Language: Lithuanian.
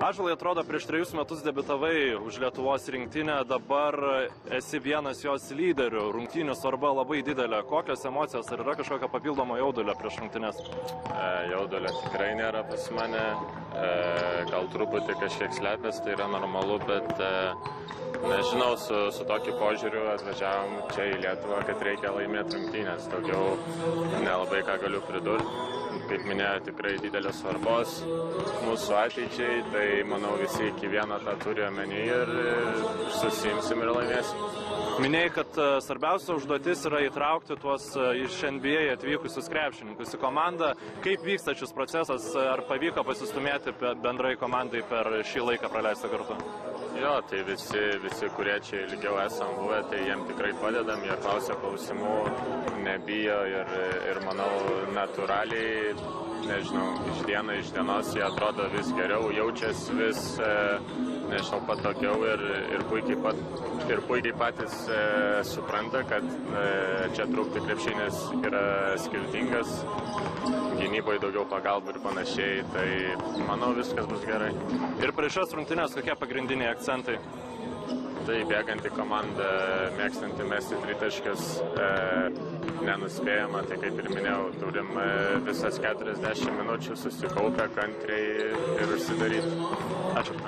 Ąžuolai, atrodo, prieš 3 metus debiutavai už Lietuvos rinktinę, dabar esi vienas jos lyderių, rungtynių svarba labai didelė. Kokios emocijos, ar yra kažkokia papildoma jaudulio prieš rungtynės? Jaudulio tikrai nėra pas mane, gal truputį kažkiek slepias, tai yra normalu, bet nežinau, su tokiu požiūriu atvažiavom čia į Lietuvą, kad reikia laimėti rungtynės. Daugiau nelabai ką galiu pridurti. Kaip minėjau, tikrai didelės svarbos mūsų ateičiai, tai manau visi iki vieno tą turi omeny ir susiimsim ir laimėsim. Minėjai, kad svarbiausia užduotis yra įtraukti tuos iš NBA atvykusius krepšininkus į komandą. Kaip vyksta šis procesas, ar pavyko pasistumėti bendrai komandai per šį laiką praleistą kartu? Jo, tai visi, kurie čia ilgiau esam buvę, tai jiem tikrai padedam, jie klausia klausimų, nebijo ir manau, natūraliai, nežinau, iš dienos jie atrodo vis geriau, jaučiasi vis, nežinau, patogiau ir puikiai patys supranta, kad čia trūkti krepšinis yra skirtingas, gynyboje daugiau pagalbų ir panašiai, tai manau viskas bus gerai. Ir prieš šias rungtynes kokie pagrindiniai akcentai? Tai bėganti komanda, mėgstanti mesti tritaškius, nenuspėjama, tai kaip ir minėjau, turim visas 40 minučių susikaupę kantriai ir užsidaryti. Ačiū.